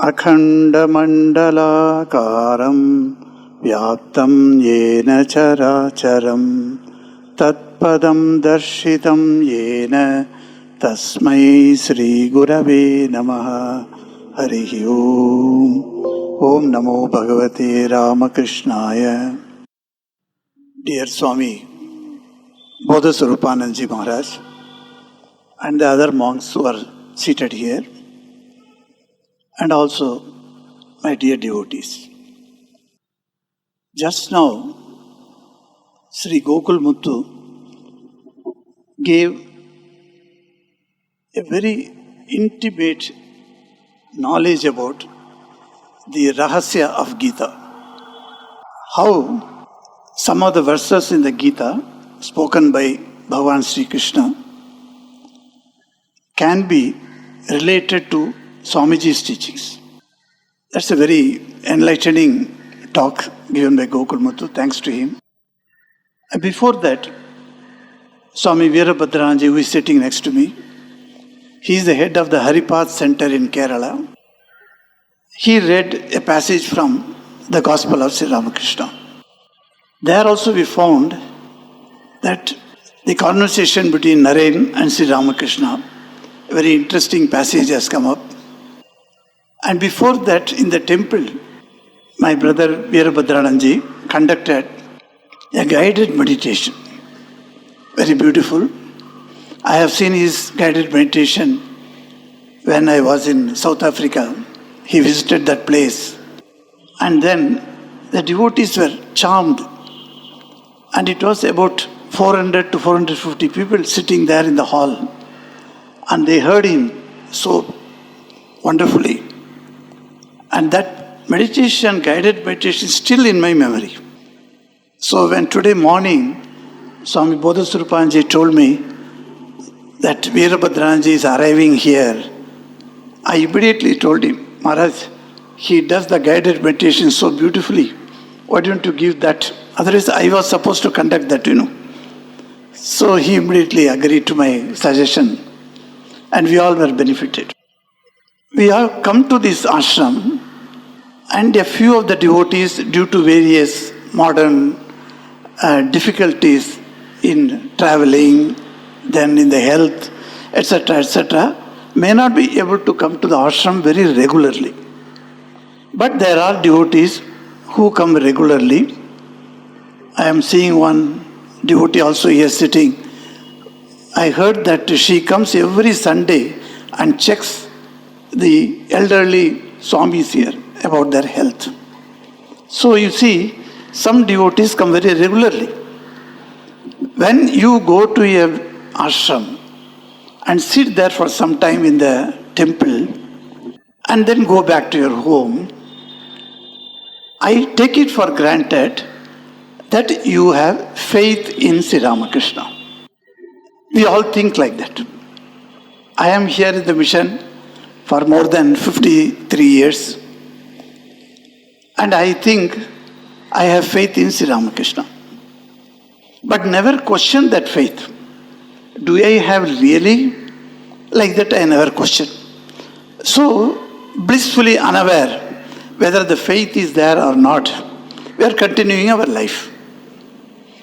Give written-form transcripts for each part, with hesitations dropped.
अखण्डमण्डलाकारं व्याप्तं येन चराचरं तत्पदं दर्शितं येन तस्मै श्रीगुरवे नमः। हरिः ओम्। ओम नमो भगवते रामकृष्णाय। Dear Swami, Bodhiswarupanandaji Maharaj and the other monks who are seated here, and also my dear devotees. Just now, Sri Gokul Muthu gave a very intimate knowledge about the Rahasya of Gita. How some of the verses in the Gita spoken by Bhagavan Sri Krishna can be related to Swamiji's teachings. That's a very enlightening talk given by Gokul Muthu. Thanks to him. And before that, Swami Veerabhadranji, who is sitting next to me, he is the head of the Haripath Center in Kerala. He read a passage from the Gospel of Sri Ramakrishna. There also we found that the conversation between Naren and Sri Ramakrishna, a very interesting passage has come up. And before that, in the temple, my brother Veerabhadranji conducted a guided meditation. Very beautiful. I have seen his guided meditation when I was in South Africa. He visited that place. And then the devotees were charmed. And it was about 400 to 450 people sitting there in the hall. And they heard him so wonderfully. And that meditation, guided meditation, is still in my memory. So when today morning, Swami Bodhiswarupanandaji told me that Veerabhadranji is arriving here, I immediately told him, Maharaj, he does the guided meditation so beautifully. Why don't you give that? Otherwise, I was supposed to conduct that, So he immediately agreed to my suggestion. And we all were benefited. We have come to this ashram, and a few of the devotees, due to various modern difficulties in traveling, then in the health, etc., may not be able to come to the ashram very regularly. But there are devotees who come regularly. I am seeing one devotee also here sitting. I heard that she comes every Sunday and checks the elderly Swamis here about their health. So you see, some devotees come very regularly. When you go to a ashram and sit there for some time in the temple and then go back to your home, I take it for granted that you have faith in Sri Ramakrishna. We all think like that. I am here in the mission for more than 53 years, and I think I have faith in Sri Ramakrishna. But never question that faith. Do I have really? Like that I never question. So, blissfully unaware whether the faith is there or not, we are continuing our life.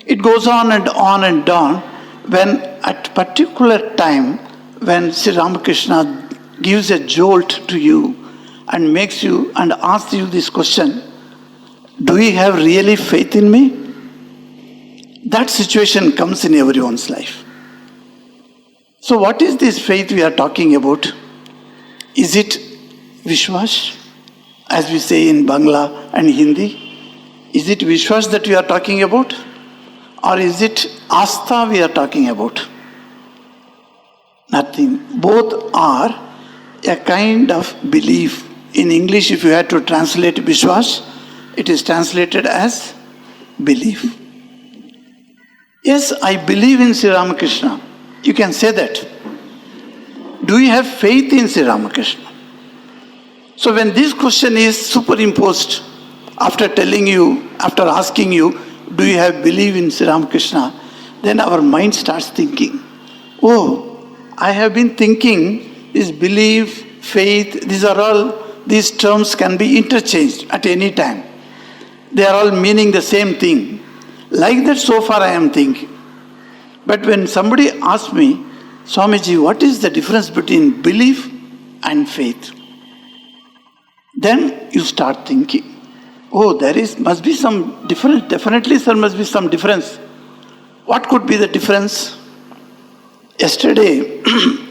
It goes on and on and on when at particular time when Sri Ramakrishna gives a jolt to you and makes you and asks you this question, do you have really faith in me? That situation comes in everyone's life. So what is this faith we are talking about? Is it Vishwas, as we say in Bangla and Hindi? Is it Vishwas that we are talking about? Or is it Astha we are talking about? Nothing. Both are a kind of belief. In English, if you had to translate Vishwas, it is translated as belief. Yes, I believe in Sri Ramakrishna. You can say that. Do you have faith in Sri Ramakrishna? So when this question is superimposed, after asking you, do you have belief in Sri Ramakrishna? Then our mind starts thinking, oh, I have been thinking this belief, faith, these are all these terms can be interchanged at any time. They are all meaning the same thing. Like that, so far I am thinking. But when somebody asks me, Swamiji, what is the difference between belief and faith? Then you start thinking, oh, must be some difference. Definitely there must be some difference. What could be the difference? Yesterday,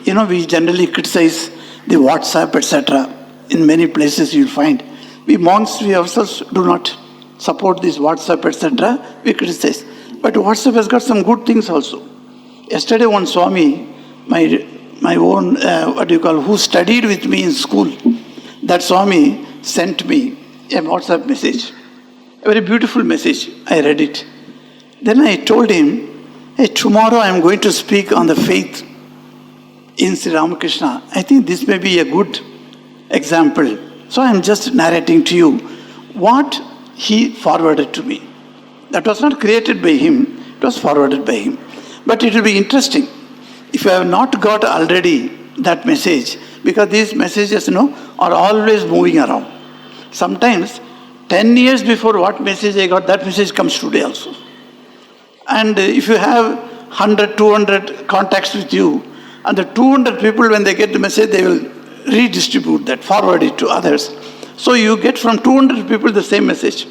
we generally criticize the WhatsApp, etc. In many places you'll find. We monks, we ourselves do not support this WhatsApp, etc. We criticize. But WhatsApp has got some good things also. Yesterday one Swami, my own, who studied with me in school, that Swami sent me a WhatsApp message. A very beautiful message. I read it. Then I told him, hey, tomorrow I am going to speak on the faith in Sri Ramakrishna. I think this may be a good example. So I am just narrating to you what he forwarded to me. That was not created by him, it was forwarded by him. But it will be interesting if you have not got already that message, because these messages, are always moving around. Sometimes 10 years before what message I got, that message comes today also. And if you have 100, 200 contacts with you, and the 200 people, when they get the message, they will redistribute that, forward it to others. So you get from 200 people the same message.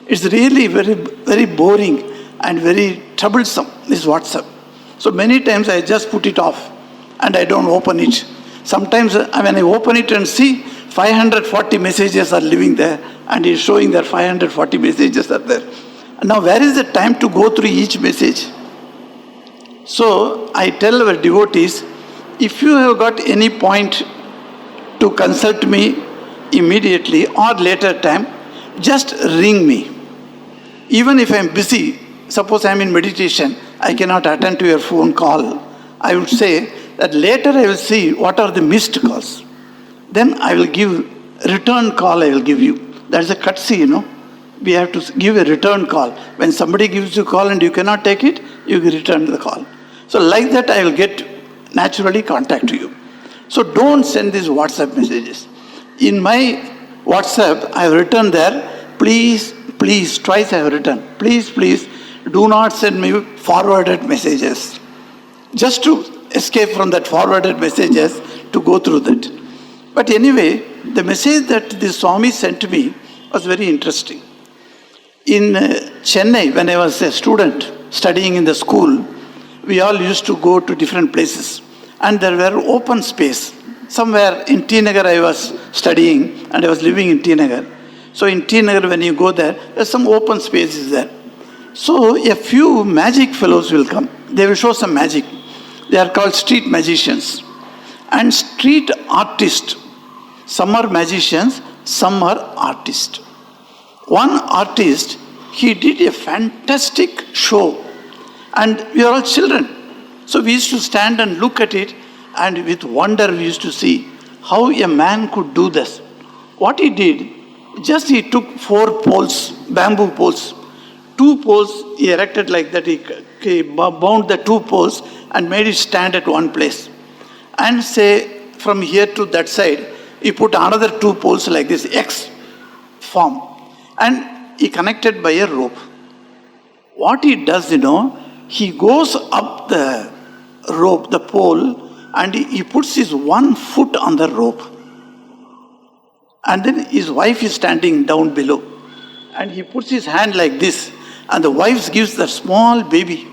It's really very, very boring and very troublesome, this WhatsApp. So many times I just put it off and I don't open it. Sometimes when I open it and see 540 messages are living there, and it's showing that 540 messages are there. Now where is the time to go through each message? So I tell our devotees, if you have got any point to consult me immediately or later time, just ring me. Even if I am busy, suppose I am in meditation, I cannot attend to your phone call. I would say that later I will see what are the missed calls. Then I will give return call, I will give you. That is a courtesy, We have to give a return call. When somebody gives you a call and you cannot take it, you return the call. So like that I will get naturally contact to you. So don't send these WhatsApp messages. In my WhatsApp, I have written there, please, twice I have written, please, do not send me forwarded messages. Just to escape from that forwarded messages, to go through that. But anyway, the message that the Swami sent to me was very interesting. In Chennai, when I was a student studying in the school, we all used to go to different places. And there were open space. Somewhere in T Nagar I was studying and I was living in T Nagar. So in T Nagar when you go there, there's some open spaces there. So a few magic fellows will come. They will show some magic. They are called street magicians. And street artists. Some are magicians, some are artists. One artist, he did a fantastic show. And we are all children. So we used to stand and look at it, and with wonder we used to see how a man could do this. What he did, he took 4 poles, bamboo poles. 2 poles he erected like that. He bound the 2 poles and made it stand at one place. And say from here to that side, he put another 2 poles like this, X form. And he connected by a rope. What he does, he goes up the rope, the pole, and he puts his 1 foot on the rope. And then his wife is standing down below. And he puts his hand like this, and the wife gives the small baby,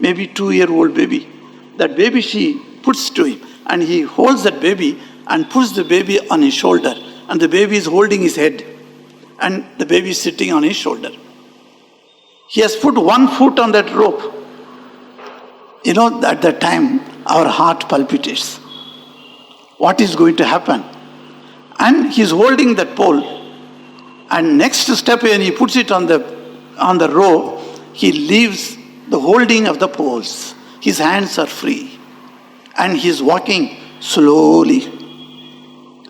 maybe 2-year-old baby. That baby she puts to him, and he holds that baby and puts the baby on his shoulder. And the baby is holding his head, and the baby is sitting on his shoulder. He has put 1 foot on that rope. At that time, our heart palpitates. What is going to happen? And he's holding that pole. And next step, when he puts it on the rope, he leaves the holding of the poles. His hands are free. And he's walking slowly.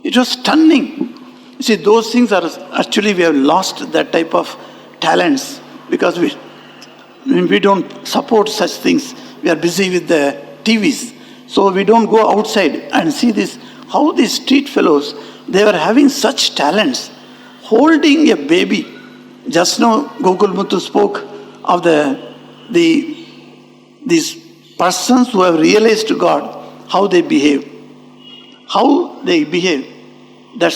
It was stunning. You see, those things are actually, we have lost that type of talents because we don't support such things. We are busy with the TVs. So we don't go outside and see this, how these street fellows, they were having such talents. Holding a baby. Just now Gokul Muthu spoke of these persons who have realized God, how they behave. How they behave. That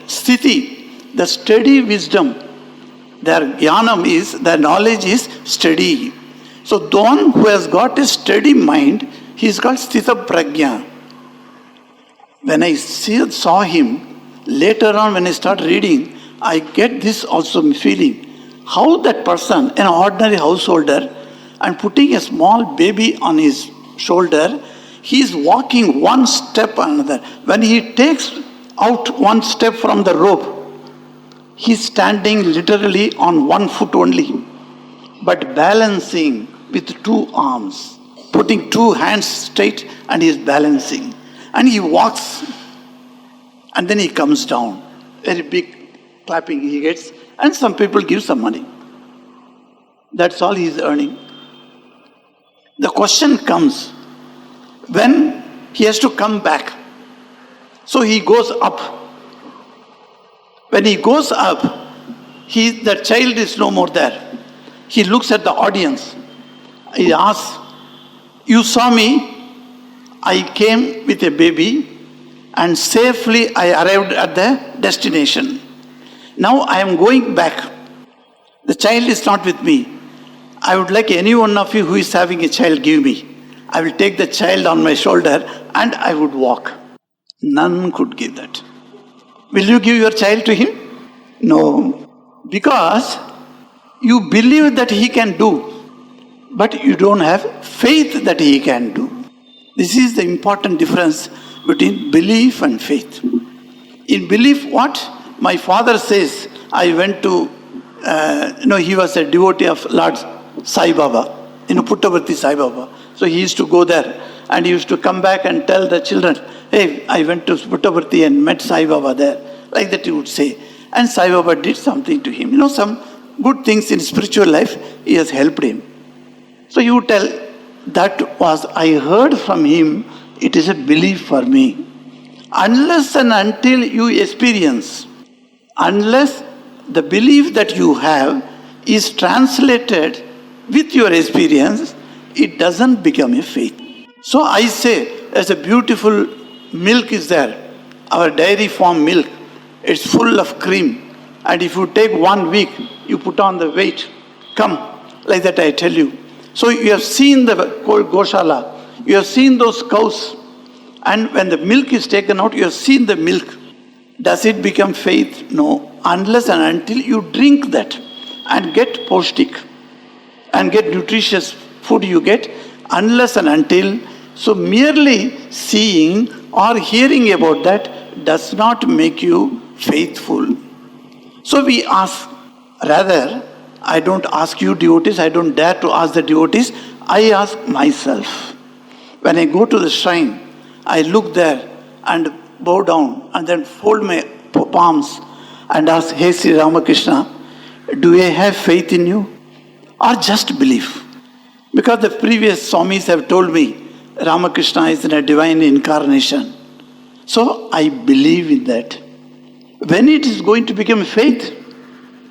sthiti, the steady wisdom, their jnanam is, their knowledge is steady. So the one who has got a steady mind, he is called sthita prajna. When I saw him, later on when I start reading, I get this also feeling. How that person, an ordinary householder, and putting a small baby on his shoulder, he is walking one step another. When he takes out one step from the rope, he is standing literally on one foot only, but balancing with two arms, putting two hands straight, and he is balancing. And he walks, and then he comes down. Very big clapping he gets, and some people give some money. That's all he is earning. The question comes, when he has to come back. So he goes up. When he goes up, the child is no more there. He looks at the audience. He asks, you saw me, I came with a baby and safely I arrived at the destination. Now I am going back. The child is not with me. I would like any one of you who is having a child, give me. I will take the child on my shoulder and I would walk. None could give that. Will you give your child to him? No. Because you believe that he can do, but you don't have faith that he can do. This is the important difference between belief and faith. In belief, what? My father says, I went to, he was a devotee of Lord Sai Baba, Puttaparthi Sai Baba. So he used to go there and he used to come back and tell the children, hey, I went to Puttaparthi and met Sai Baba there. Like that he would say. And Sai Baba did something to him. Some good things in spiritual life, he has helped him. So you tell, that was, I heard from him, it is a belief for me. Unless and until you experience, unless the belief that you have is translated with your experience, it doesn't become a faith. So I say, there's a beautiful milk is there, our dairy farm milk. It's full of cream. And if you take 1 week, you put on the weight, come, like that I tell you. So you have seen the Goshala, you have seen those cows, and when the milk is taken out, you have seen the milk. Does it become faith? No. Unless and until you drink that and get postic and get nutritious food you get, unless and until. So merely seeing or hearing about that does not make you faithful. So we ask, rather, I don't ask you devotees, I don't dare to ask the devotees, I ask myself. When I go to the shrine, I look there and bow down and then fold my palms and ask, hey Sri Ramakrishna, do I have faith in you? Or just belief? Because the previous Swamis have told me, Ramakrishna is in a divine incarnation. So I believe in that. When it is going to become faith,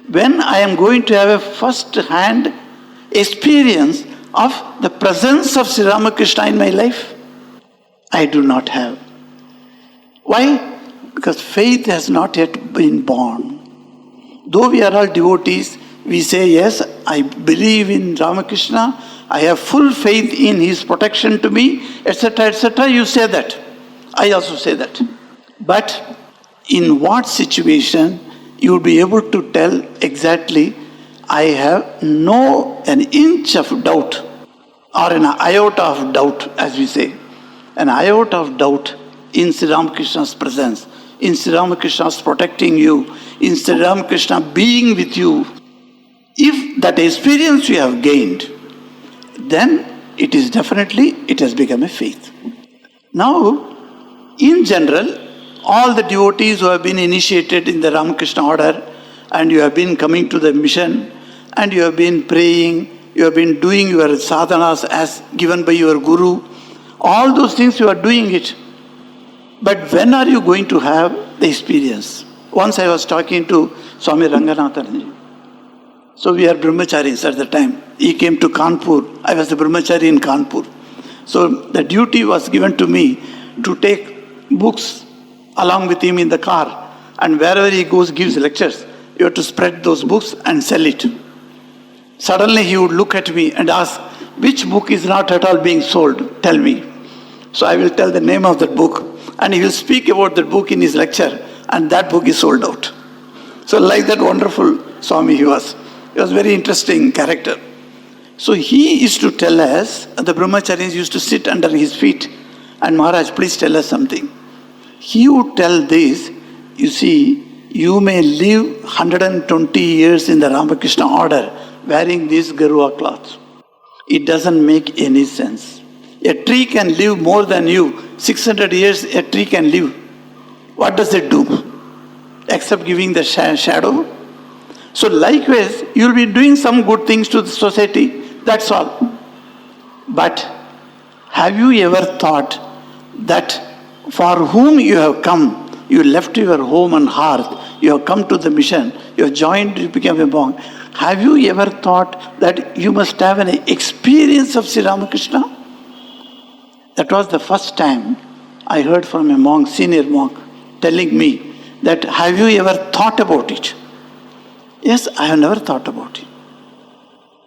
when I am going to have a first-hand experience of the presence of Sri Ramakrishna in my life, I do not have. Why? Because faith has not yet been born. Though we are all devotees, we say, yes, I believe in Ramakrishna, I have full faith in his protection to me, etc., etc. You say that. I also say that. But in what situation you will be able to tell exactly, I have an inch of doubt or an iota of doubt, as we say. An iota of doubt in Sri Ramakrishna's presence, in Sri Ramakrishna's protecting you, in Sri Ramakrishna being with you. If that experience you have gained, then it has become a faith. Now, in general, all the devotees who have been initiated in the Ramakrishna order, and you have been coming to the mission, and you have been praying, you have been doing your sadhanas as given by your guru, all those things you are doing it. But when are you going to have the experience? Once I was talking to Swami Ranganathan. So we are brahmacharis at the time. He came to Kanpur. I was a brahmachari in Kanpur. So the duty was given to me to take books along with him in the car. And wherever he goes, gives lectures. You have to spread those books and sell it. Suddenly he would look at me and ask, which book is not at all being sold? Tell me. So I will tell the name of that book. And he will speak about that book in his lecture. And that book is sold out. So like that wonderful Swami he was. He was a very interesting character. So he used to tell us, the brahmacharis used to sit under his feet. And Maharaj, please tell us something. He would tell this, you see, you may live 120 years in the Ramakrishna order wearing these Garua cloths. It doesn't make any sense. A tree can live more than you. 600 years a tree can live. What does it do? Except giving the shadow. So likewise, you will be doing some good things to the society. That's all. But have you ever thought that for whom you have come, you left your home and hearth, you have come to the mission, you have joined, you became a monk. Have you ever thought that you must have an experience of Sri Ramakrishna? That was the first time I heard from a monk, senior monk, telling me that, have you ever thought about it? Yes, I have never thought about it.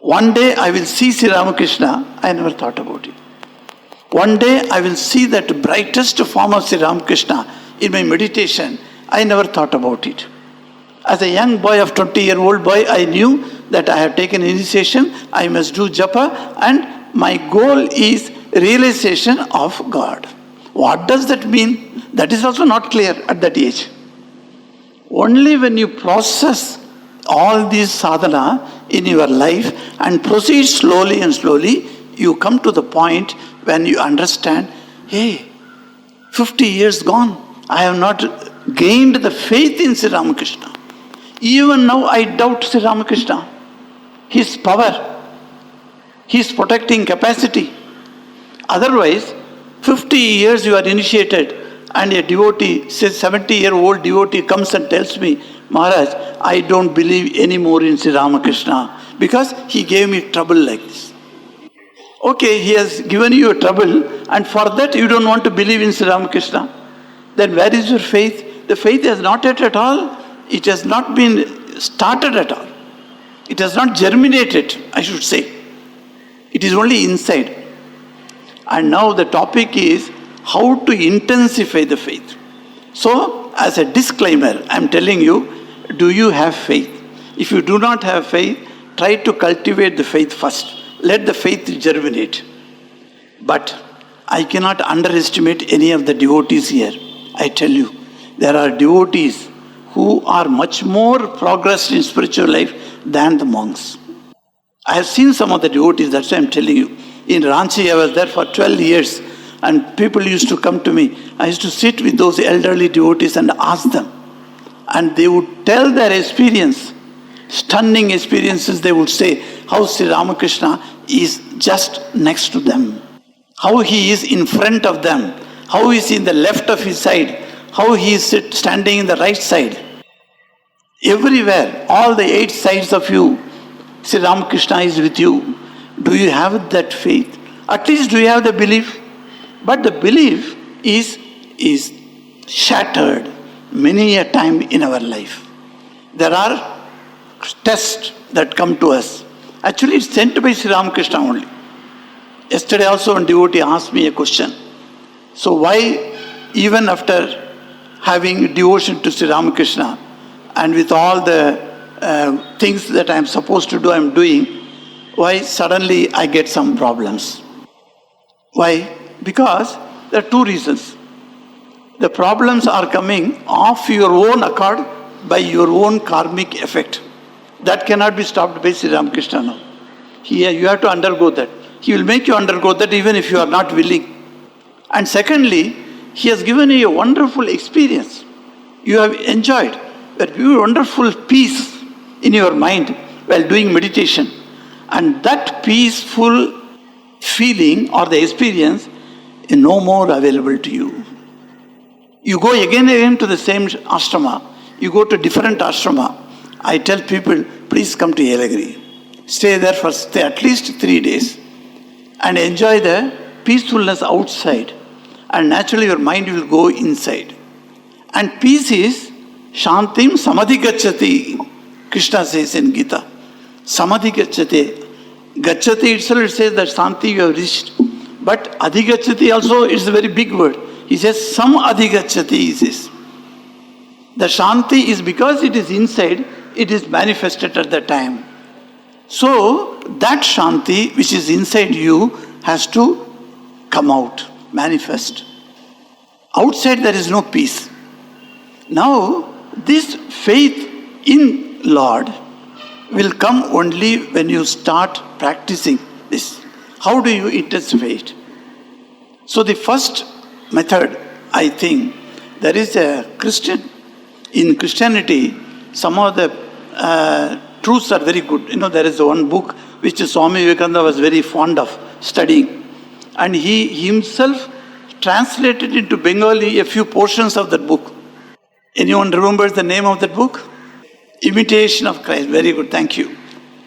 One day I will see Sri Ramakrishna, I never thought about it. One day I will see that brightest form of Sri Ramakrishna in my meditation, I never thought about it. As a young boy of 20-year-old boy, I knew that I have taken initiation, I must do japa, and my goal is realization of God. What does that mean? That is also not clear at that age. Only when you process all these sadhana in your life and proceed slowly and slowly, you come to the point when you understand, hey, 50 years gone, I have not gained the faith in Sri Ramakrishna. Even now I doubt Sri Ramakrishna, his power, his protecting capacity. Otherwise, 50 years you are initiated and a devotee, say 70-year-old devotee comes and tells me, Maharaj, I don't believe anymore in Sri Ramakrishna because he gave me trouble like this. Okay, he has given you a trouble and for that you don't want to believe in Sri Ramakrishna. Then where is your faith? The faith has not yet at all. It has not been started at all. It has not germinated, I should say. It is only inside. And now the topic is how to intensify the faith. So, as a disclaimer, I am telling you, do you have faith? If you do not have faith, try to cultivate the faith first. Let the faith germinate. But I cannot underestimate any of the devotees here. I tell you, there are devotees who are much more progressed in spiritual life than the monks. I have seen some of the devotees, that's why I am telling you. In Ranchi, I was there for 12 years and people used to come to me. I used to sit with those elderly devotees and ask them. And they would tell their experience, stunning experiences. They would say how Sri Ramakrishna is just next to them, how he is in front of them, how he is in the left of his side, how he is standing in the right side. Everywhere, all the 8 sides of you, Sri Ramakrishna is with you. Do you have that faith? At least do you have the belief? But the belief is shattered many a time in our life. There are tests that come to us. Actually, it's sent by Sri Ramakrishna only. Yesterday also, one devotee asked me a question. So why, even after having devotion to Sri Ramakrishna, and with all the things that I am supposed to do, I am doing, why suddenly I get some problems? Why? Because there are 2 reasons. The problems are coming of your own accord by your own karmic effect. That cannot be stopped by Sri Ramakrishna now. Here you have to undergo that. He will make you undergo that even if you are not willing. And secondly, he has given you a wonderful experience. You have enjoyed a wonderful peace in your mind while doing meditation. And that peaceful feeling or the experience is no more available to you. You go again and again to the same ashrama. You go to different ashrama. I tell people, please come to Yelagiri. Stay there for at least 3 days and enjoy the peacefulness outside. And naturally your mind will go inside. And peace is Shantim Samadhi Gacchati. Krishna says in Gita. Samadhi Gacchati. Gacchati itself it says that Shanti you have reached. But Adhigacchati also is a very big word. He says some Adhigacchati he says. The Shanti is because it is inside, it is manifested at that time. So that Shanti which is inside you has to come out, manifest. Outside there is no peace. Now this faith in Lord will come only when you start practicing this. How do you intensify it? So the first method, I think, there is a Christian. In Christianity, some of the truths are very good. There is one book which Swami Vivekananda was very fond of studying. And he himself translated into Bengali a few portions of that book. Anyone remembers the name of that book? Imitation of Christ. Very good, thank you.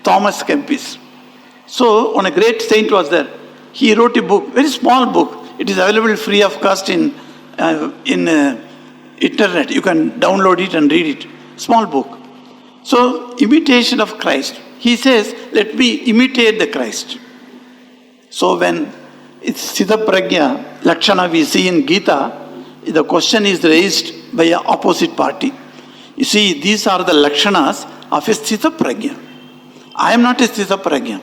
Thomas Kempis. So, when a great saint was there, he wrote a book, very small book. It is available free of cost in internet. You can download it and read it. Small book. So, imitation of Christ. He says, let me imitate the Christ. So, when it's Siddha Prajna, Lakshana we see in Gita, the question is raised by an opposite party. You see, these are the Lakshanas of a Sthita Prajna. I am not a Sthita Prajna.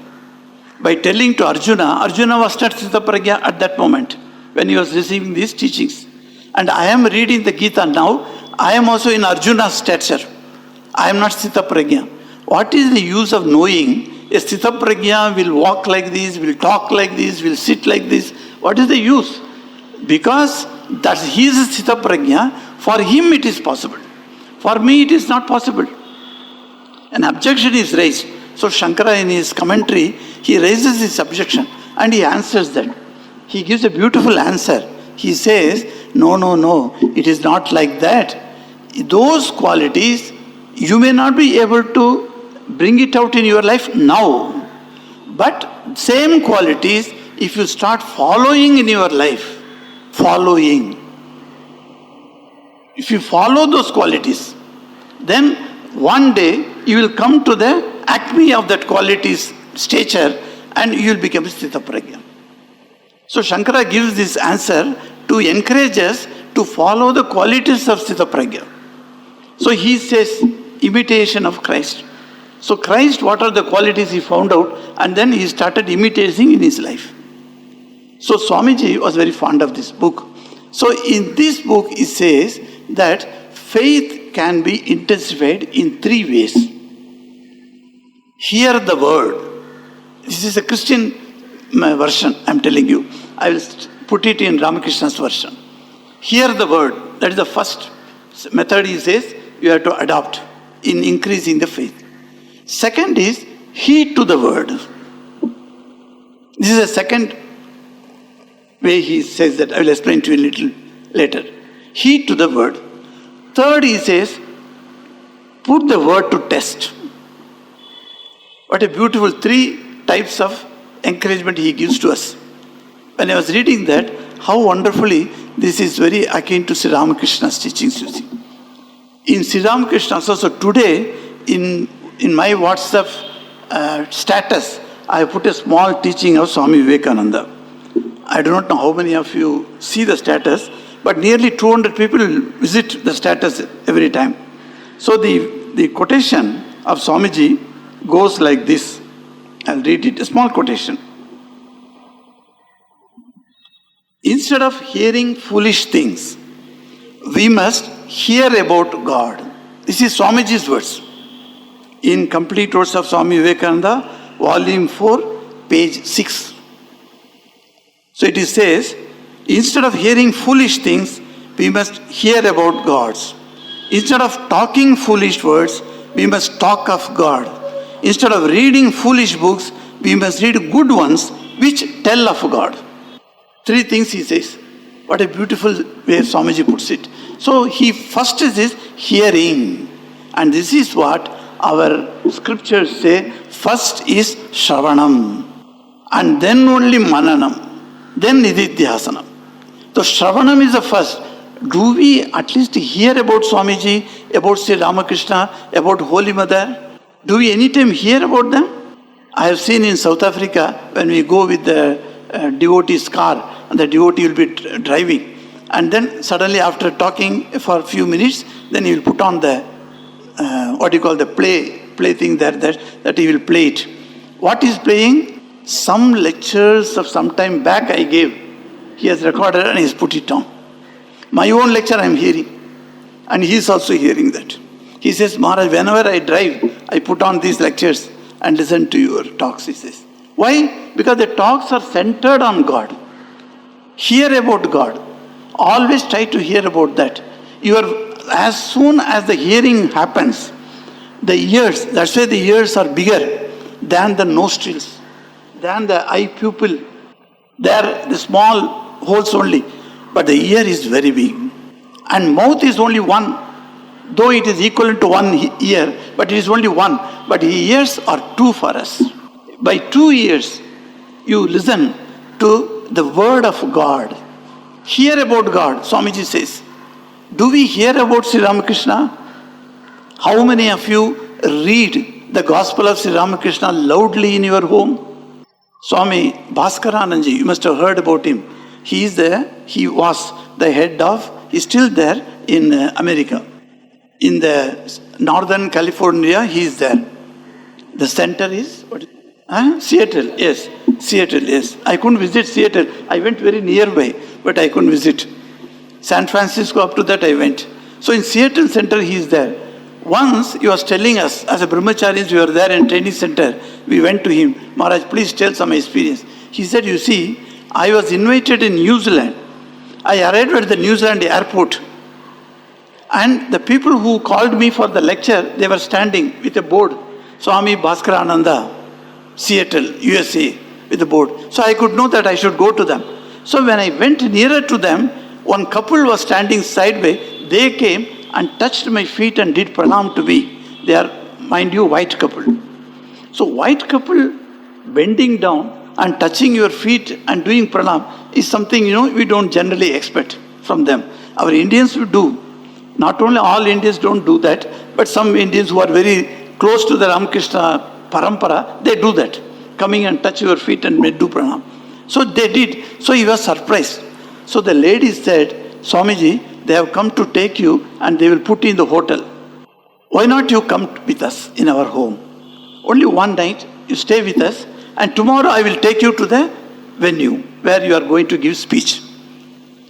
By telling to Arjuna, Arjuna was not Sthita Prajna at that moment when he was receiving these teachings. And I am reading the Gita now. I am also in Arjuna's stature. I am not Sthita Prajna. What is the use of knowing a Sthita Prajna will walk like this, will talk like this, will sit like this? What is the use? Because that he is a Sthita Prajna, for him it is possible. For me it is not possible. An objection is raised. So Shankara in his commentary, he raises this objection and he answers that. He gives a beautiful answer. He says, no, it is not like that. Those qualities, you may not be able to bring it out in your life now. But same qualities, if you start following in your life, if you follow those qualities, then one day you will come to the acme of that quality's stature and you will become Sthita Prajna. So Shankara gives this answer to encourage us to follow the qualities of Sthita Prajna. So he says, imitation of Christ. So Christ, what are the qualities he found out, and then he started imitating in his life. So Swamiji was very fond of this book. So in this book it says that faith can be intensified in 3 ways. Hear the word. This is a Christian version, I am telling you. I will put it in Ramakrishna's version. Hear the word. That is the first method he says you have to adopt in increasing the faith. Second is heed to the word. This is the second way he says that. I will explain to you a little later. Heed to the word. Third, he says, put the word to test. What a beautiful 3 types of encouragement he gives to us. When I was reading that, how wonderfully this is very akin to Sri Ramakrishna's teachings, you see. In Sri Ramakrishna, so today, in my WhatsApp status, I put a small teaching of Swami Vivekananda. I do not know how many of you see the status, but nearly 200 people visit the status every time. So the quotation of Swamiji goes like this. I'll read it, a small quotation. Instead of hearing foolish things, we must hear about God. This is Swamiji's words. In Complete Words of Swami Vivekananda, Volume 4, page 6. So it says, instead of hearing foolish things, we must hear about God's. Instead of talking foolish words, we must talk of God. Instead of reading foolish books, we must read good ones which tell of God. 3 things he says. What a beautiful way Swamiji puts it. So he first is hearing. And this is what our scriptures say. First is Shravanam. And then only Mananam. Then Nididhyasanam. So Shravanam is the first. Do we at least hear about Swamiji, about Sri Ramakrishna, about Holy Mother? Do we anytime hear about them? I have seen in South Africa, when we go with the devotee's car, and the devotee will be driving. And then suddenly after talking for a few minutes, then he will put on the, play thing there, that he will play it. What is playing? Some lectures of some time back I gave. He has recorded and he has put it on. My own lecture I am hearing. And he is also hearing that. He says, Maharaj, whenever I drive, I put on these lectures and listen to your talks, he says. Why? Because the talks are centered on God. Hear about God. Always try to hear about that. As soon as the hearing happens, the ears, that's why the ears are bigger than the nostrils, than the eye pupil. They are the small holes only. But the ear is very big. And mouth is only one. Though it is equivalent to one ear, but it is only one. But ears are two for us. By 2 ears, you listen to the word of God. Hear about God, Swamiji says. Do we hear about Sri Ramakrishna? How many of you read the Gospel of Sri Ramakrishna loudly in your home? Swami Bhaskaranandaji, you must have heard about him. He was the head of, he's still there in America. In the Northern California, he is there. The center is, Seattle, yes. Seattle, yes. I couldn't visit Seattle. I went very nearby, but I couldn't visit. San Francisco, up to that I went. So in Seattle center, he is there. Once he was telling us, as a brahmacharis, we were there in training center. We went to him. Maharaj, please tell some experience. He said, you see, I was invited in New Zealand. I arrived at the New Zealand airport. And the people who called me for the lecture, they were standing with a board. Swami Bhaskarananda, Seattle, USA, with the board. So I could know that I should go to them. So when I went nearer to them, one couple was standing sideways. They came and touched my feet and did pranam to me. They are, mind you, white couple. So white couple bending down and touching your feet and doing pranam is something, we don't generally expect from them. Our Indians will do. Not only all Indians don't do that, but some Indians who are very close to the Ramakrishna parampara, they do that. Coming and touch your feet and do pranam. So they did. So he was surprised. So the lady said, Swamiji, they have come to take you and they will put you in the hotel. Why not you come with us in our home? Only one night, you stay with us, and tomorrow I will take you to the venue where you are going to give speech.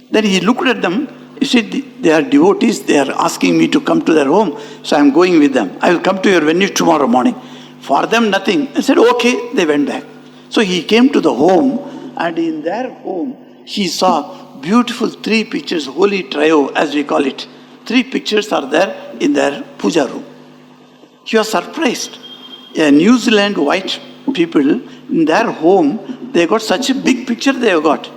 Then he looked at them. You see, they are devotees. They are asking me to come to their home. So I am going with them. I will come to your venue tomorrow morning. For them, nothing. I said, okay. They went back. So he came to the home, and in their home, he saw beautiful 3 pictures, holy trio as we call it. 3 pictures are there in their puja room. He was surprised. A New Zealand white people, in their home, they got such a big picture they have got.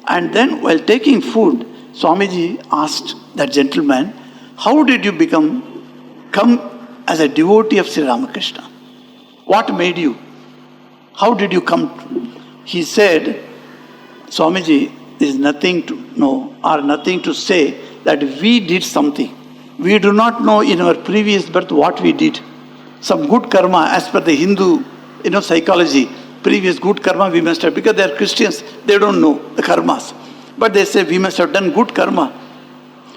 And then while taking food, Swamiji asked that gentleman, how did you come as a devotee of Sri Ramakrishna? What made you? How did you come? He said, Swamiji, there is nothing to know or nothing to say that we did something. We do not know in our previous birth what we did. Some good karma, as per the Hindu psychology, previous good karma we must have, because they are Christians, they don't know the karmas. But they say we must have done good karma.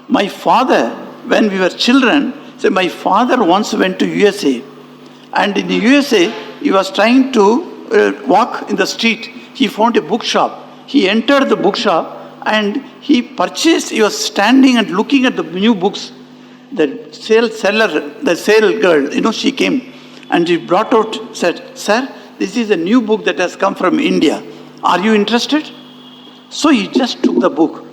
My father, when we were children, my father once went to USA. And in the USA, he was trying to walk in the street. He found a bookshop. He entered the bookshop and he purchased, he was standing and looking at the new books. The sale girl, she came and she brought out, said, sir, this is a new book that has come from India. Are you interested? So he just took the book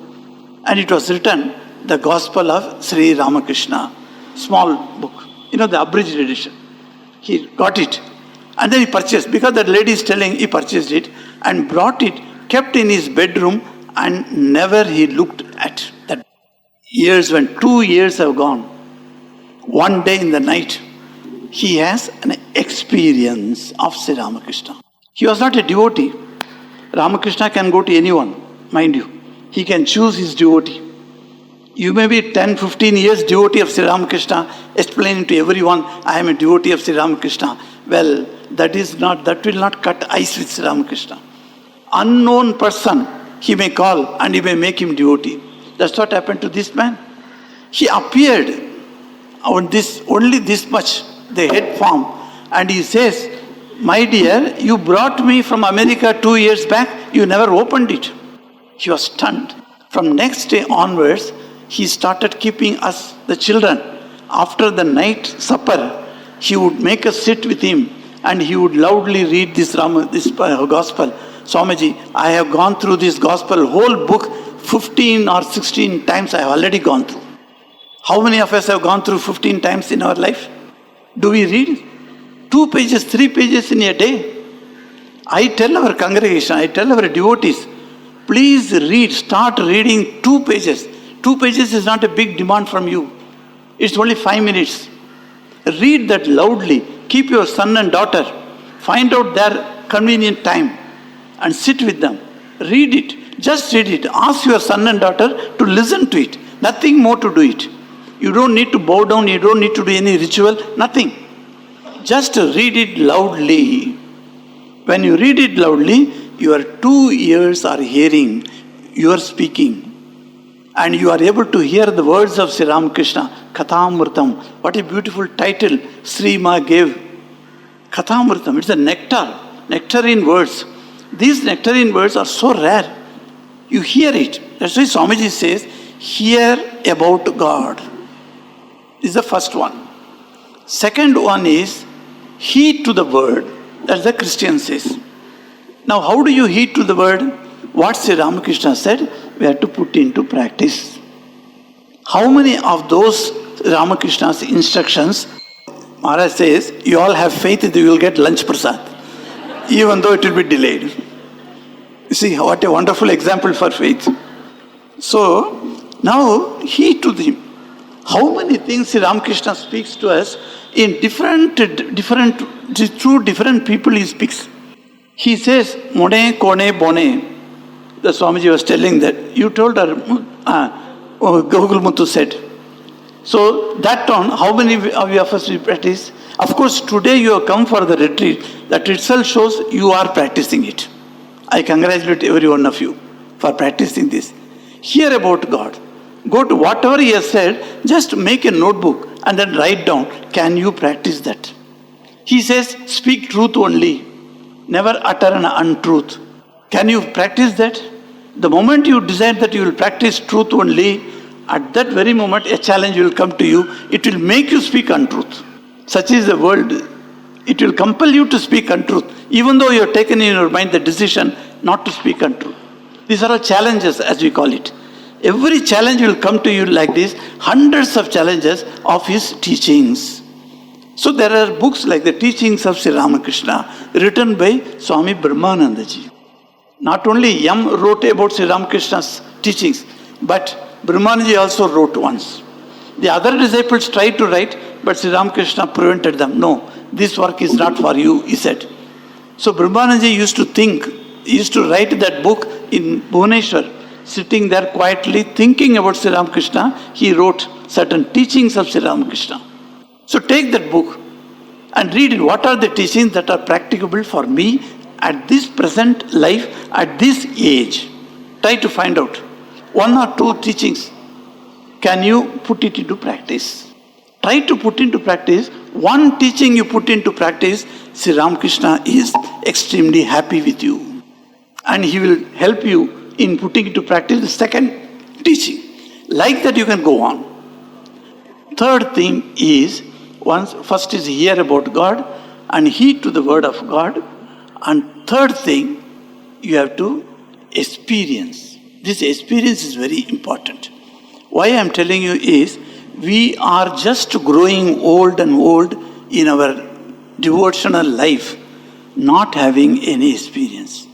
and it was written, the Gospel of Sri Ramakrishna. Small book, the abridged edition. He got it and then he purchased, because that lady is telling, he purchased it and brought it, kept in his bedroom and never he looked at that. Years, when 2 years have gone, one day in the night, he has an experience of Sri Ramakrishna. He was not a devotee. Ramakrishna can go to anyone, mind you. He can choose his devotee. You may be 10, 15 years devotee of Sri Ramakrishna, explaining to everyone, I am a devotee of Sri Ramakrishna. Well, that will not cut ice with Sri Ramakrishna. Unknown person, he may call and he may make him devotee. That's what happened to this man. He appeared on this, only this much, the head form, and he says, my dear, you brought me from America 2 years back, you never opened it. He was stunned. From next day onwards, he started keeping us, the children. After the night supper, he would make us sit with him and he would loudly read this gospel. Swamiji, I have gone through this gospel, whole book, 15 or 16 times I have already gone through. How many of us have gone through 15 times in our life? Do we read 2 pages, 3 pages in a day? I tell our congregation, I tell our devotees, please read, start reading 2 pages. 2 pages is not a big demand from you. It's only 5 minutes. Read that loudly. Keep your son and daughter. Find out their convenient time and sit with them. Read it. Just read it. Ask your son and daughter to listen to it. Nothing more to do it. You don't need to bow down. You don't need to do any ritual. Nothing. Just read it loudly. When you read it loudly, your 2 ears are hearing, you are speaking. And you are able to hear the words of Sri Ramakrishna. Kathamurtam. What a beautiful title Sri Ma gave. Kathamurtam. It's a nectar. Nectarine words. These nectarine words are so rare. You hear it. That's why Swamiji says, hear about God. This is the first one. Second one is, heed to the word. That's the Christian says. Now, how do you heed to the word? What Sri Ramakrishna said, we have to put into practice. How many of those Ramakrishna's instructions, Maharaj says, you all have faith that you will get lunch prasad, even though it will be delayed. You see, what a wonderful example for faith. So, now heed to them. How many things Sri Ramakrishna speaks to us in through different people he speaks. He says, Mone, Kone, Bone. The Swamiji was telling that. You told her, Gokul Muthu said. So that on, how many of us we practice? Of course, today you have come for the retreat. That itself shows you are practicing it. I congratulate every one of you for practicing this. Hear about God. Go to whatever he has said, just make a notebook and then write down. Can you practice that? He says, speak truth only. Never utter an untruth. Can you practice that? The moment you decide that you will practice truth only, at that very moment a challenge will come to you. It will make you speak untruth. Such is the world. It will compel you to speak untruth, even though you have taken in your mind the decision not to speak untruth. These are all challenges, as we call it. Every challenge will come to you like this, hundreds of challenges of his teachings. So there are books like the Teachings of Sri Ramakrishna, written by Swami Brahmanandaji. Not only Yam wrote about Sri Ramakrishna's teachings, but Brahmanandaji also wrote once. The other disciples tried to write, but Sri Ramakrishna prevented them. No, this work is not for you, he said. So Brahmanandaji used to think, he used to write that book in Bhubaneswar, sitting there quietly thinking about Sri Ramakrishna. He wrote certain teachings of Sri Ramakrishna. So take that book and read it. What are the teachings that are practicable for me at this present life, at this age? Try to find out. 1 or 2 teachings. Can you put it into practice? Try to put into practice. One teaching you put into practice, Sri Ramakrishna is extremely happy with you. And he will help you in putting into practice the second teaching. Like that you can go on. Third thing is, first is hear about God and heed to the word of God. And third thing, you have to experience. This experience is very important. Why I am telling you is, we are just growing old and old in our devotional life, not having any experience.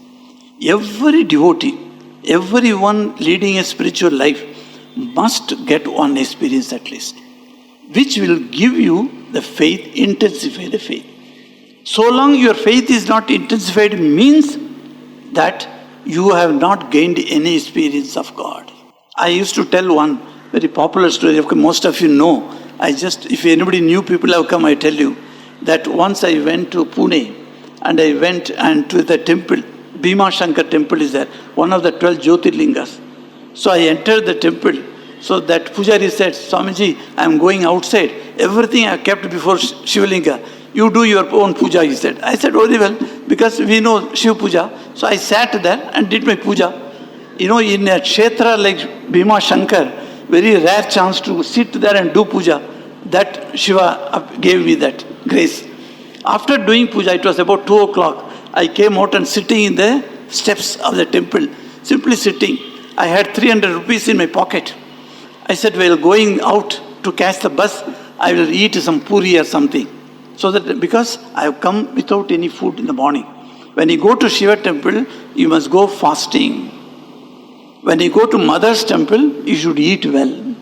Every devotee, Everyone leading a spiritual life must get one experience at least, which will give you the faith, intensify the faith. So long your faith is not intensified means that you have not gained any experience of God. I used to tell one very popular story, most of you know. If anybody new people have come, I tell you that once I went to Pune and I went and to the temple, Bhimashankar temple is there, one of the 12 Jyotirlingas. So I entered the temple. So that Pujari said, Swamiji, I am going outside. Everything I kept before Shivalinga. You do your own puja, he said. I said, very well, because we know Shiva puja. So I sat there and did my puja. In a kshetra like Bhimashankar, very rare chance to sit there and do puja. That Shiva gave me that grace. After doing puja, it was about 2 o'clock. I came out and sitting in the steps of the temple, simply sitting. I had 300 rupees in my pocket. I said, while going out to catch the bus, I will eat some puri or something. So that because I have come without any food in the morning. When you go to Shiva temple, you must go fasting. When you go to Mother's temple, you should eat well.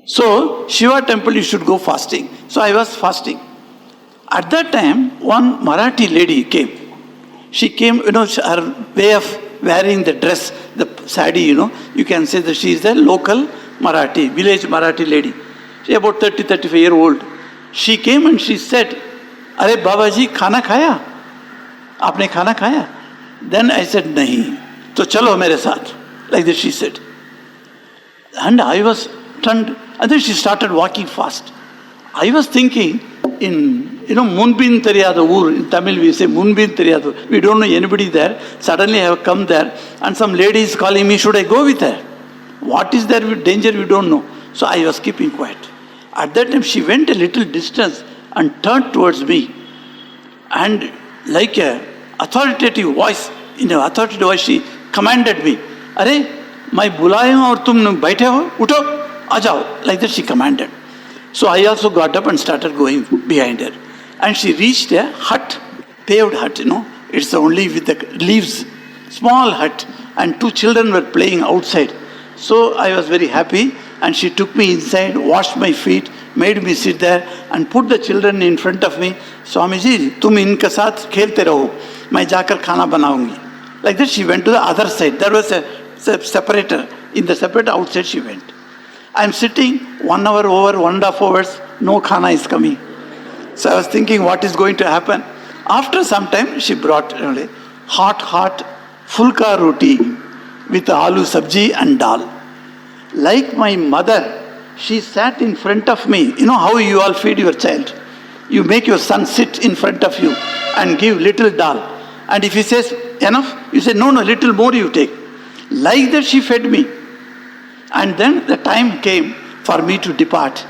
So, Shiva temple, you should go fasting. So I was fasting. At that time, one Marathi lady came. She came, her way of wearing the dress, the sari, you can say that she is a local Marathi, village Marathi lady. She is about 30-35-year-old. She came and she said, "Are Babaji, khana khaya? Aapne khana khaya?" Then I said, "Nahi. To chalo mere saath." Like this she said. And I was stunned. And then she started walking fast. I was thinking Munbin Teriyadu Ur, in Tamil we say Munbin Teriyadu. We don't know anybody there. Suddenly I have come there and some lady is calling me, should I go with her? What is there with danger we don't know. So I was keeping quiet. At that time she went a little distance and turned towards me. And like a authoritative voice, in an authoritative voice she commanded me, "Arey, मैं बुलाया हूँ और तुम बैठे हो, उठो, आ जाओ." Like that she commanded. So I also got up and started going behind her. And she reached a hut, paved hut, It's only with the leaves, small hut. And 2 children were playing outside. So I was very happy. And she took me inside, washed my feet, made me sit there and put the children in front of me. "Swamiji, tum inka saath khelte raho. Main jakar khana banaungi." Like that she went to the other side. There was a separator. In the separator outside she went. I am sitting 1 hour over, 1.5 hours, no khana is coming. So I was thinking what is going to happen. After some time she brought hot fulka roti with aloo sabji and dal. Like my mother, she sat in front of me. You know how you all feed your child? You make your son sit in front of you and give little dal. And if he says enough, you say, no, little more you take. Like that she fed me. And then the time came for me to depart.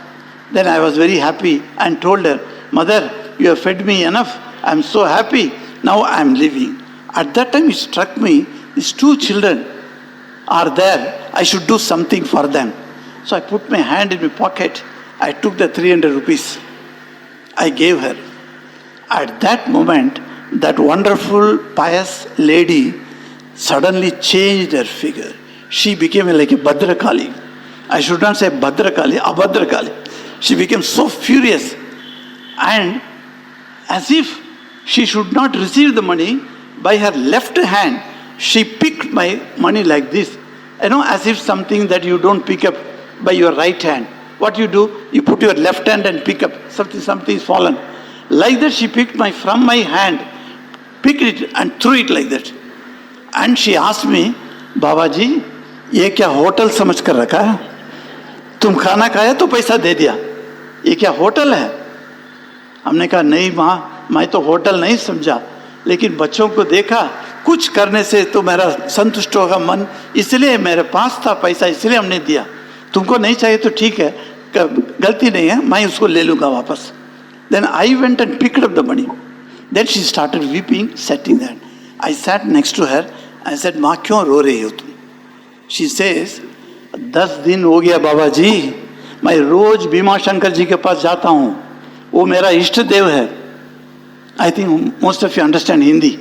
Then I was very happy and told her, "Mother, you have fed me enough. I am so happy. Now I am leaving." At that time it struck me, these 2 children are there. I should do something for them. So I put my hand in my pocket. I took the 300 rupees. I gave her. At that moment, that wonderful, pious lady suddenly changed her figure. She became like a Bhadrakali. I should not say Bhadrakali, Abhadrakali. She became so furious. And as if she should not receive the money, by her left hand, she picked my money like this. As if something that you don't pick up by your right hand. What you do? You put your left hand and pick up. Something is fallen. Like that she picked from my hand, picked it and threw it like that. And she asked me, "Babaji, ये क्या hotel समझ कर रखा है? तुम खाना खाया तो पैसा दे दिया. ये क्या होटल है?" हमने कहा, "नहीं माँ, मैं तो होटल नहीं समझा, लेकिन बच्चों को देखा, कुछ करने से तो मेरा संतुष्ट होगा मन, इसलिए मेरे पास था पैसा, इसलिए हमने दिया. तुमको नहीं चाहिए तो ठीक है, गलती नहीं है, मैं उसको ले लूँगा वापस." Then I went and picked up the money. Then she started weeping, sitting there. I sat next to her. I said, "माँ, क्यों रो रही हो तुम?" She says, 10 दिन हो गया बाबा जी, मैं रोज भीमाशंकर जी के पास जाता हूँ, वो मेरा इष्ट देव है. I think most of you understand Hindi.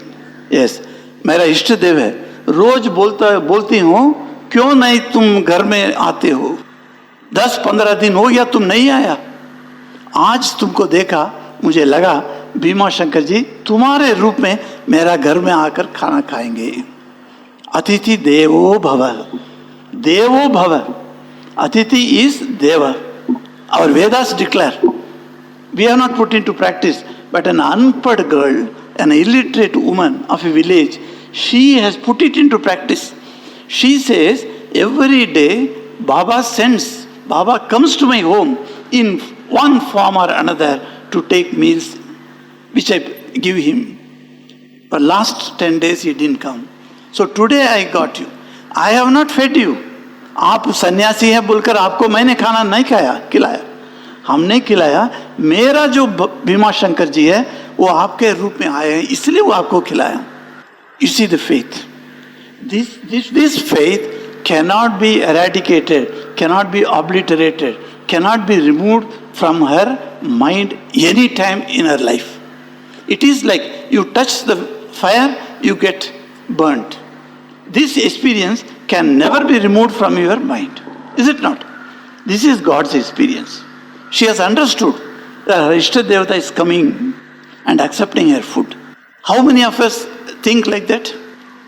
Yes, मेरा इष्ट देव है. रोज बोलती हूँ क्यों नहीं तुम घर में आते हो, 10-15 दिन हो गया तुम नहीं आया, आज तुमको देखा मुझे लगा भीमा शंकर जी तुम्हारे रूप में मेरा घर में आकर खाना खाएंगे। अतिथि देवो भव, देवो भव, अतिथि इज देव. Our Vedas declare, we have not put into practice, but an unpad girl, an illiterate woman of a village, she has put it into practice. She says, every day Baba comes to my home in one form or another to take meals, which I give him. But last 10 days he didn't come. So today I got you. I have not fed you. आप सन्यासी है बोलकर आपको मैंने खाना नहीं खिलाया, हमने खिलाया. मेरा जो भीमा शंकर जी है वो आपके रूप में आए हैं, इसलिए वो आपको खिलाया. You see the faith. This faith cannot be eradicated, cannot be obliterated, cannot be removed from her mind any time in her life. It is like you touch the fire, you get burnt. This experience can never be removed from your mind. Is it not? This is God's experience. She has understood that her Ishta Devata is coming and accepting her food. How many of us think like that?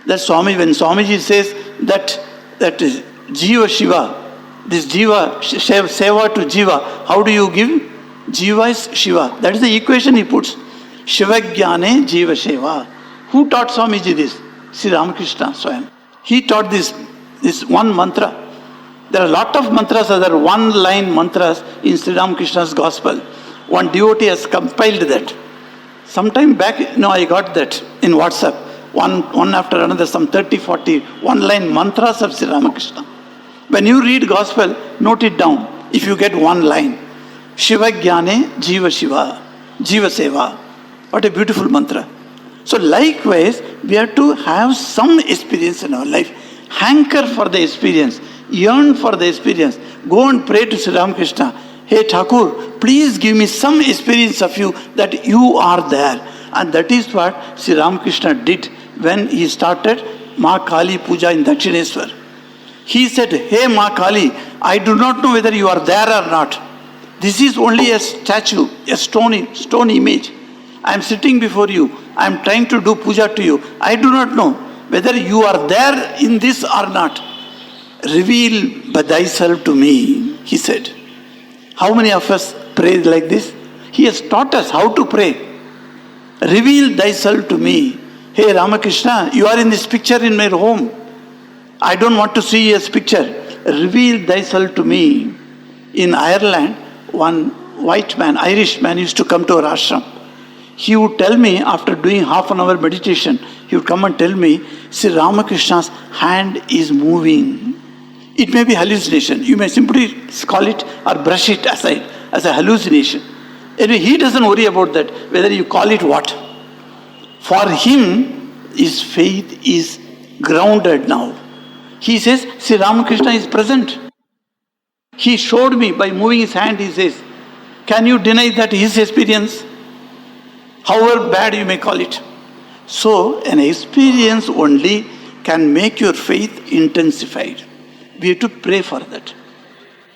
That Swami, when Swamiji says that is Jiva Shiva, this Jiva, Seva to Jiva, how do you give? Jiva is Shiva. That is the equation he puts. Shiva Jnane Jiva Seva. Who taught Swamiji this? Sri Ramakrishna Swami. He taught this one mantra. There are a lot of mantras, other one-line mantras in Sri Ramakrishna's gospel. One devotee has compiled that. Sometime back, I got that in WhatsApp. One after another, some 30-40 one-line mantras of Sri Ramakrishna. When you read gospel, note it down. If you get one line, Shiva Jnane Jiva Shiva, Jiva Seva. What a beautiful mantra. So likewise, we have to have some experience in our life. Hanker for the experience. Yearn for the experience. Go and pray to Sri Ramakrishna. Hey Thakur, please give me some experience of you that you are there. And that is what Sri Ramakrishna did when he started Ma Kali Puja in Dakshineswar. He said, hey Ma Kali, I do not know whether you are there or not. This is only a statue, a stone image. I am sitting before you. I am trying to do puja to you. I do not know whether you are there in this or not. Reveal thyself to me, he said. How many of us pray like this? He has taught us how to pray. Reveal thyself to me. Hey Ramakrishna, you are in this picture in my home. I don't want to see this picture. Reveal thyself to me. In Ireland, one white man, Irish man, used to come to our ashram. He would tell me, after doing half an hour meditation, he would come and tell me, Sri Ramakrishna's hand is moving. It may be hallucination. You may simply call it or brush it aside as a hallucination. Anyway, he doesn't worry about that, whether you call it what. For him, his faith is grounded now. He says, Sri Ramakrishna is present. He showed me by moving his hand, he says, can you deny that his experience? However bad you may call it. So, an experience only can make your faith intensified. We have to pray for that.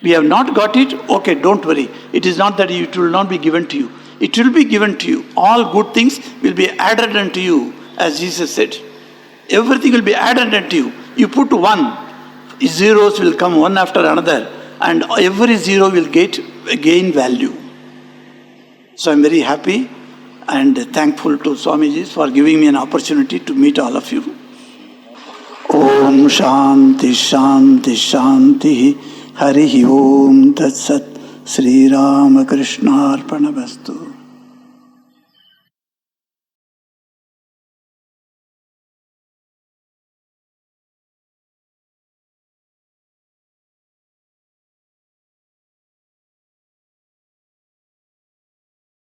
We have not got it, okay, don't worry. It is not that it will not be given to you. It will be given to you. All good things will be added unto you, as Jesus said. Everything will be added unto you. You put one, zeros will come one after another, and every zero will gain value. So I'm very happy and thankful to Swamiji for giving me an opportunity to meet all of you. Om Shanti Shanti Shanti Harihi Om Tat Sat Sri Ramakrishna Arpanavastu.